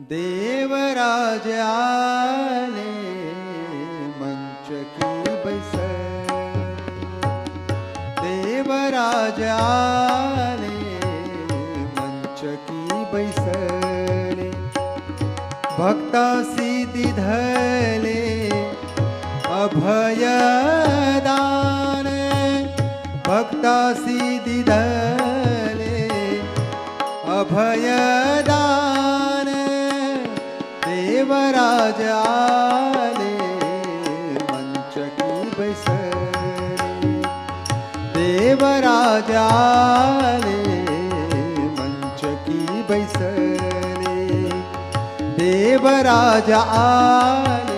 देवराज आले मंच की बैसले, देवराज आले मंच की बैसले, भक्तासी दिधले अभयदान, भक्तासी दिधले अभयदान, देवराज आले मंच की बैसले, देवराज आले मंच की बैसले, देवराज आले